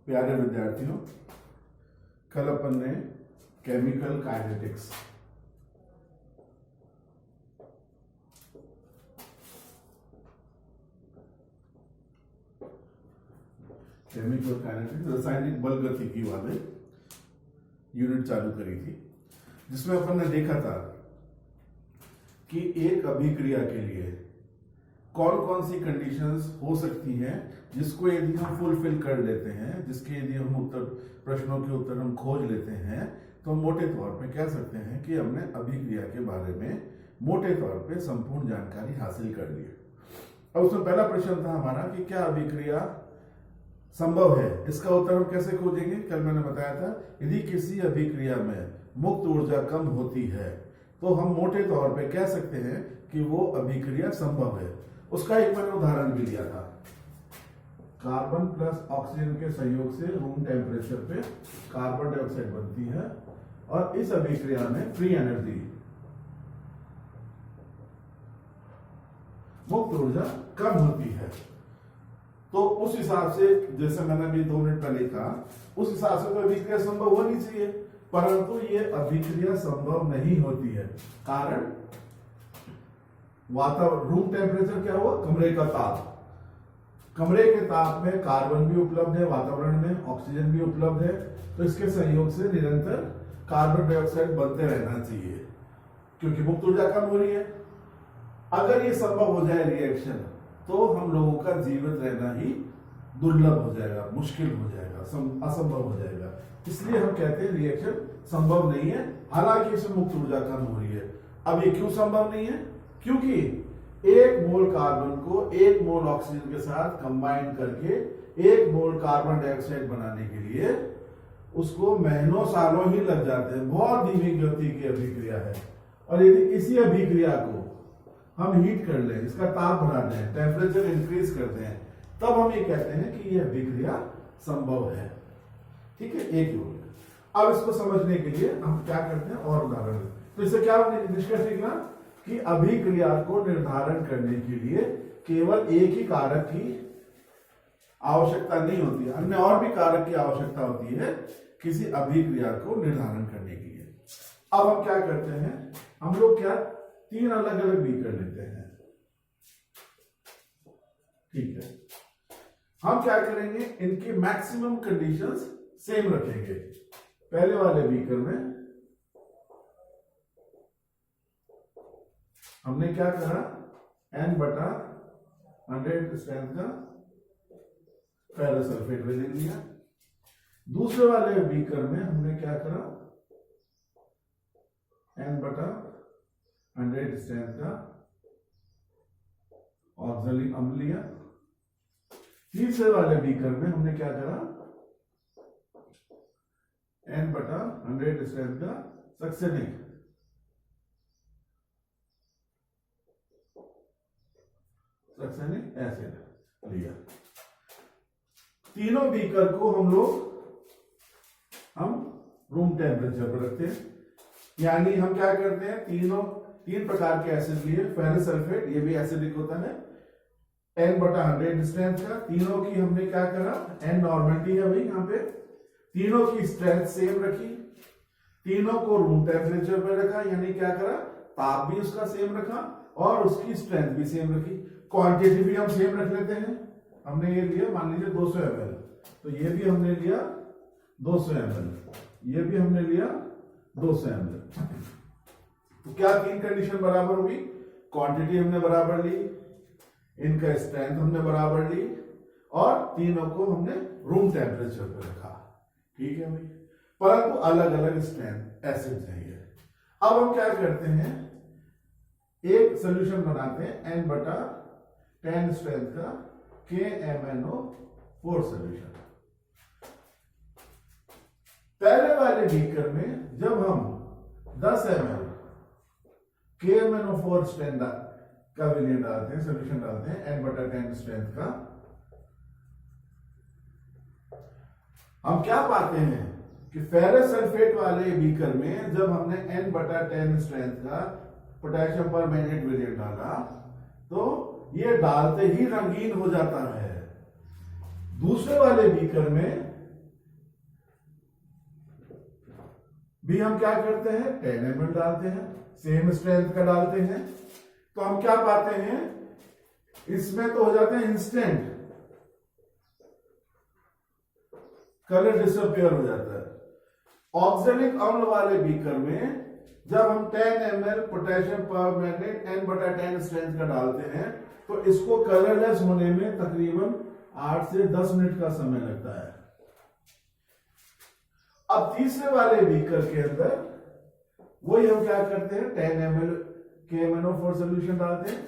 प्यारे विद्यार्थियों, कल अपन ने केमिकल काइनेटिक्स रासायनिक बल गतिकी वाले यूनिट चालू करी थी, जिसमें अपन ने देखा था कि एक अभिक्रिया के लिए कौन कौन सी कंडीशंस हो सकती हैं जिसको यदि हम फुलफिल कर लेते हैं, जिसके यदि हम प्रश्नों के उत्तर हम खोज लेते हैं, तो मोटे तौर पे कह सकते हैं कि हमने अभिक्रिया के बारे में मोटे तौर पे संपूर्ण जानकारी हासिल कर ली। अब उसमें पहला प्रश्न था हमारा कि क्या अभिक्रिया संभव है। इसका उत्तर हम कैसे खोजेंगे। कल मैंने बताया था यदि किसी अभिक्रिया में मुक्त ऊर्जा कम होती है तो हम मोटे तौर पे कह सकते हैं कि वो अभिक्रिया संभव है। उसका एक मैंने उदाहरण भी दिया था, कार्बन प्लस ऑक्सीजन के संयोग से रूम टेम्परेचर पे कार्बन डाइऑक्साइड बनती है और इस अभिक्रिया में फ्री एनर्जी मुक्त ऊर्जा कम होती है। तो उस हिसाब से, जैसे मैंने अभी 2 मिनट पहले कहा, उस हिसाब से तो अभिक्रिया संभव होनी चाहिए, परंतु ये अभिक्रिया संभव नहीं होती है। कारण वातावरण, रूम टेम्परेचर क्या हुआ, कमरे का ताप। कमरे के ताप में कार्बन भी उपलब्ध है, वातावरण में ऑक्सीजन भी उपलब्ध है, तो इसके संयोग से निरंतर कार्बन डाइऑक्साइड बनते रहना चाहिए क्योंकि मुक्त ऊर्जा कम हो रही है। अगर ये संभव हो जाए रिएक्शन, तो हम लोगों का जीवित रहना ही दुर्लभ हो जाएगा, मुश्किल हो जाएगा, असंभव हो जाएगा। इसलिए हम कहते हैं रिएक्शन संभव नहीं है, हालांकि इसमें मुक्त ऊर्जा कम हो रही है। अब ये क्यों संभव नहीं है, क्योंकि 1 मोल कार्बन को 1 मोल ऑक्सीजन के साथ कंबाइन करके 1 मोल कार्बन डाइऑक्साइड बनाने के लिए उसको महीनों सालों ही लग जाते हैं। बहुत धीमी गति की अभिक्रिया है। और यदि इसी अभिक्रिया को हम हीट कर लें, इसका ताप बढ़ा दें, टेम्परेचर इंक्रीज कर दें, तब हम ये कहते हैं कि यह अभिक्रिया संभव है। ठीक है, एक ही हो गया। अब इसको समझने के लिए हम क्या करते हैं और उदाहरण। तो इससे क्या निष्कर्ष निकला कि अभिक्रिया को निर्धारण करने के लिए केवल एक ही कारक की आवश्यकता नहीं होती है, अन्य और भी कारक की आवश्यकता होती है किसी अभिक्रिया को निर्धारण करने के लिए। अब हम क्या करते हैं, हम लोग क्या 3 अलग अलग भी कर लेते हैं। ठीक है, हम क्या करेंगे, इनकी मैक्सिमम कंडीशंस सेम रखेंगे। पहले वाले बीकर में हमने क्या करा, N/100 स्ट्रेंथ का फेरस सल्फेट ले लिया। दूसरे वाले बीकर में हमने क्या करा, N/100 स्ट्रेंथ का ऑक्सैलिक अम्ल लिया। तीसरे वाले बीकर में हमने क्या करा, N/100 स्ट्रेंथ का सक्सेनिक एसिड लिया। तीनों बीकर को हम रूम टेम्परेचर पर रखते हैं। यानी हम क्या करते हैं, 3 प्रकार के एसिड लिए। फेरस सल्फेट, ये भी एसिडिक होता है, N/100 स्ट्रेंथ का। तीनों की हमने क्या करा, N नॉर्मलिटी है भाई, यहाँ पे तीनों की स्ट्रेंथ सेम रखी, तीनों को रूम टेम्परेचर पर रखा, यानी क्या करा, ताप भी उसका सेम रखा और उसकी स्ट्रेंथ भी सेम रखी। क्वांटिटी भी हम सेम रख लेते हैं। हमने ये लिया, मान लीजिए 200 ml, तो ये भी हमने लिया 200 ml, ये भी हमने लिया 200 ml। तो क्या 3 कंडीशन बराबर हुई, क्वांटिटी हमने बराबर ली, इनका स्ट्रेंथ हमने बराबर ली और तीनों को हमने रूम टेम्परेचर पर रखा। ठीक है भाई, परंतु अलग अलग स्ट्रेंथ एसिड चाहिए। अब हम क्या करते हैं, एक सोल्यूशन बनाते हैं N/10 स्ट्रेंथ का KMnO4 सोल्यूशन। पहले वाले बीकर में जब हम 10 ml KMnO4 स्ट्रेंथ का विलियन डालते हैं, सोल्यूशन डालते हैं N/10 स्ट्रेंथ का, हम क्या पाते हैं कि फेरस सल्फेट वाले बीकर में जब हमने N/10 स्ट्रेंथ का पोटेशियम परमैंगनेट विलियन डाला, तो ये डालते ही रंगीन हो जाता है। दूसरे वाले बीकर में भी हम क्या करते हैं 10 ml डालते हैं, सेम स्ट्रेंथ का डालते हैं, तो हम क्या पाते हैं इसमें तो हो जाता है इंस्टेंट कलर डिसअपियर हो जाता है। ऑक्सैलिक अम्ल वाले बीकर में जब हम 10 ml potassium permanganate N/10 strength का डालते हैं तो इसको कलरलेस होने में तकरीबन 8 से 10 मिनट का समय लगता है। अब तीसरे वाले बीकर के अंदर वही हम क्या करते हैं 10 ml KMnO4 सोल्यूशन डालते हैं,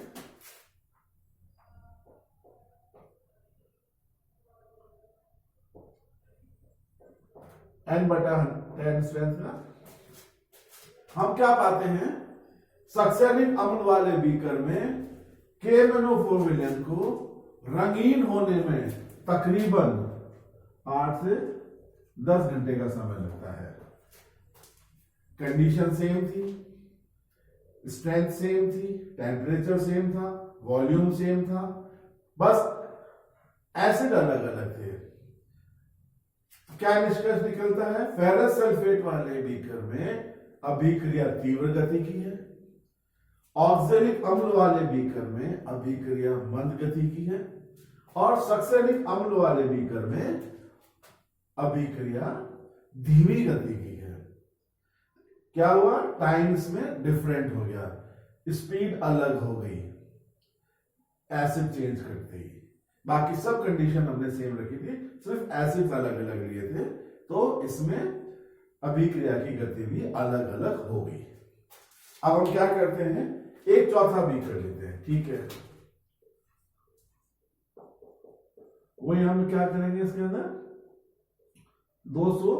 N/10 स्ट्रेंथ का। हम क्या पाते हैं सक्सेनिक अम्ल वाले बीकर में KMnO4 विलयन को रंगीन होने में तकरीबन 8 से 10 घंटे का समय लगता है। कंडीशन सेम थी, स्ट्रेंथ सेम थी, टेम्परेचर सेम था, वॉल्यूम सेम था, बस एसिड अलग अलग थे। क्या निष्कर्ष निकलता है फेरस सल्फेट वाले बीकर में अभिक्रिया तीव्र गति की है, ऑक्सैलिक अम्ल वाले बीकर में अभिक्रिया मंद गति की है, और सक्सेनिक अम्ल वाले बीकर में अभिक्रिया धीमी गति की है। क्या हुआ टाइम्स में डिफरेंट हो गया, स्पीड अलग हो गई एसिड चेंज करते ही। बाकी सब कंडीशन हमने सेम रखी थी, सिर्फ एसिड अलग अलग लिए थे, तो इसमें अभिक्रिया की गति भी अलग अलग हो गई। अब हम क्या करते हैं एक चौथा बीकर लेते हैं, ठीक है। वही हम क्या करेंगे इसके अंदर 200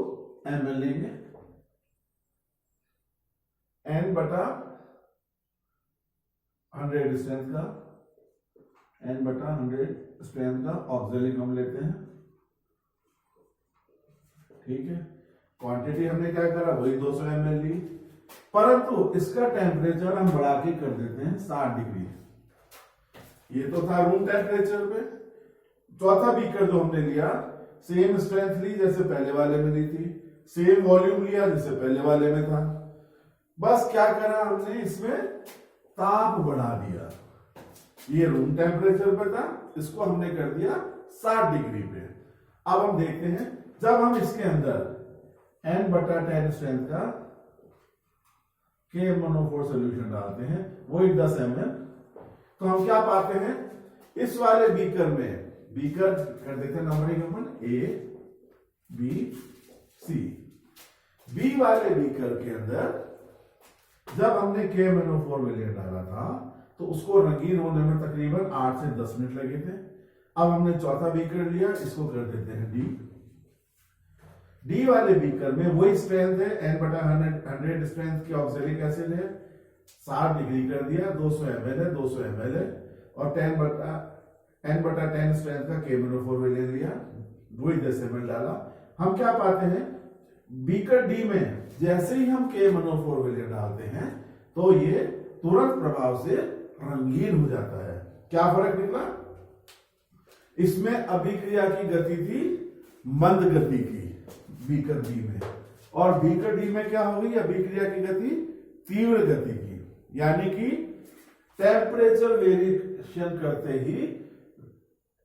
ml लेंगे, N/100 स्ट्रेंथ का, N/100 स्ट्रेंथ का ऑक्सैलिक अम्ल लेते हैं, ठीक है। क्वांटिटी हमने क्या करा वही 200 ml ली, परंतु इसका टेम्परेचर हम बढ़ा के कर देते हैं 60 डिग्री। ये तो था रूम टेम्परेचर पे। चौथा बीकर जो हमने लिया सेम स्ट्रेंथ ली जैसे पहले वाले में ली थी, सेम वॉल्यूम लिया जैसे पहले वाले में था, बस क्या करा हमने इसमें ताप बढ़ा दिया। ये रूम टेम्परेचर पे था, इसको हमने कर दिया 60 डिग्री पे। अब हम देखते हैं जब हम इसके अंदर N/10 स्ट्रेंथ का KMnO4 सोल्यूशन डालते हैं वही 10 ml, तो हम क्या पाते हैं इस वाले बीकर में, बीकर कर देते हैं नंबरिंग अपन A B C, बी वाले बीकर के अंदर जब हमने KMnO4 विलयन डाला था तो उसको रंगीन होने में तकरीबन 8 से 10 मिनट लगे थे। अब हमने चौथा बीकर लिया, इसको कर देते हैं डी वाले बीकर में वही स्ट्रेंथ है N/100 स्ट्रेंथ की ऑक्सैलिक एसिड है, 60 डिग्री कर दिया, 200 ml है, 200 ml है, और N/10 स्ट्रेंथ का KMnO4 विलयन लिया, वही 10 ml डाला। हम क्या पाते हैं बीकर डी में जैसे ही हम KMnO4 विलयन डालते हैं तो ये तुरंत प्रभाव से रंगीन हो जाता है। क्या फर्क निकला, इसमें अभिक्रिया की गति थी मंद गति की बीकर डी में, और बीकर डी में क्या हो गई अभिक्रिया की गति तीव्र गति की, यानी कि टेम्परेचर वेरिएशन करते ही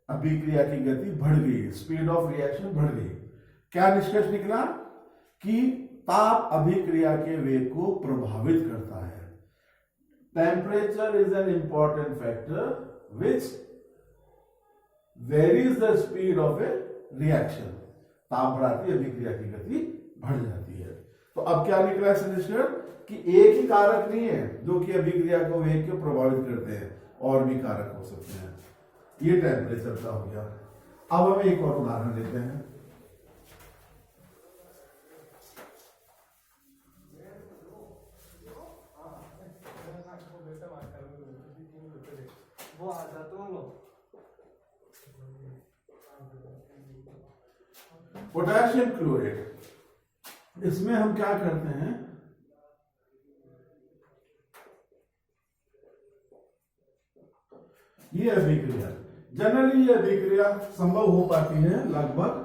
अभिक्रिया की गति बढ़ गई, स्पीड ऑफ रिएक्शन बढ़ गई। क्या निष्कर्ष निकला कि ताप अभिक्रिया के वेग को प्रभावित करता है। Temperature is an important factor which varies the speed of A reaction. ताप बढ़ाती है अभिक्रिया की गति बढ़ जाती है। तो अब क्या निकला इससे निष्कर्ष कि एक ही कारक नहीं है जो कि अभिक्रिया को वेग को प्रभावित करते हैं, और भी कारक हो सकते हैं। ये टेम्परेचर का हो गया। अब हम एक और उदाहरण लेते हैं। पोटेशियम क्लोरेट, इसमें हम क्या करते हैं ये अभिक्रिया, जनरली ये अभिक्रिया संभव हो पाती है लगभग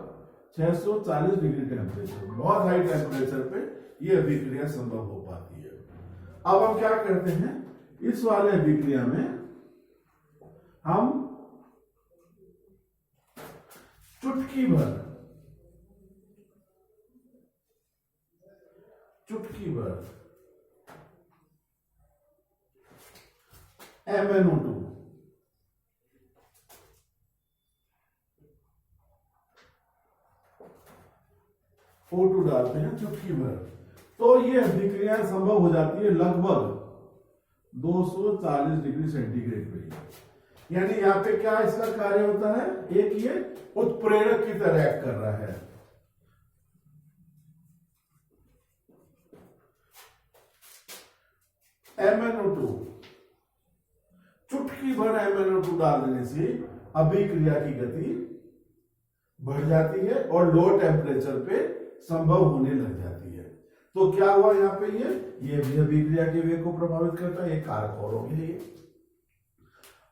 640 डिग्री टेम्परेचर, बहुत हाई टेम्परेचर पे ये अभिक्रिया संभव हो पाती है। अब हम क्या करते हैं, इस वाले अभिक्रिया में हम चुटकी भर MnO2 O2 डालते हैं चुटकी भर, तो ये अभिक्रिया संभव हो जाती है लगभग 240 डिग्री सेंटीग्रेड पे। यानी यहां पे क्या इसका कार्य होता है, एक ये उत्प्रेरक की तरह एक्ट कर रहा है। MnO2 चुटकी भर MnO2 डाल देने से अभिक्रिया की गति बढ़ जाती है और लो टेम्परेचर पे संभव होने लग जाती है। तो क्या हुआ यहाँ पे, ये भी अभिक्रिया के वेग को प्रभावित करता है, ये कारक और होगी।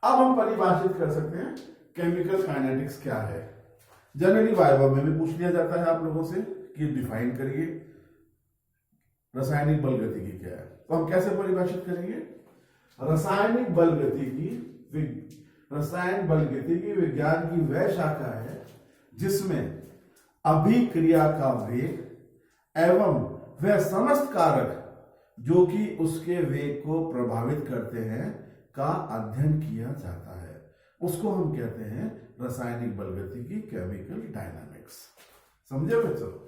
अब हम परिभाषित कर सकते हैं केमिकल काइनेटिक्स क्या है। जनरली वाइवा में भी पूछ लिया जाता है आप लोगों से कि डिफाइन करिए रासायनिक बल गतिकी क्या है। तो हम कैसे परिभाषित करेंगे, रासायनिक बल गतिकी विज्ञान की वह शाखा है जिसमें अभिक्रिया का वेग एवं वह समस्त कारक जो कि उसके वेग को प्रभावित करते हैं का अध्ययन किया जाता है, उसको हम कहते हैं रासायनिक बल गतिकी, केमिकल डायनामिक्स। समझे बच्चों?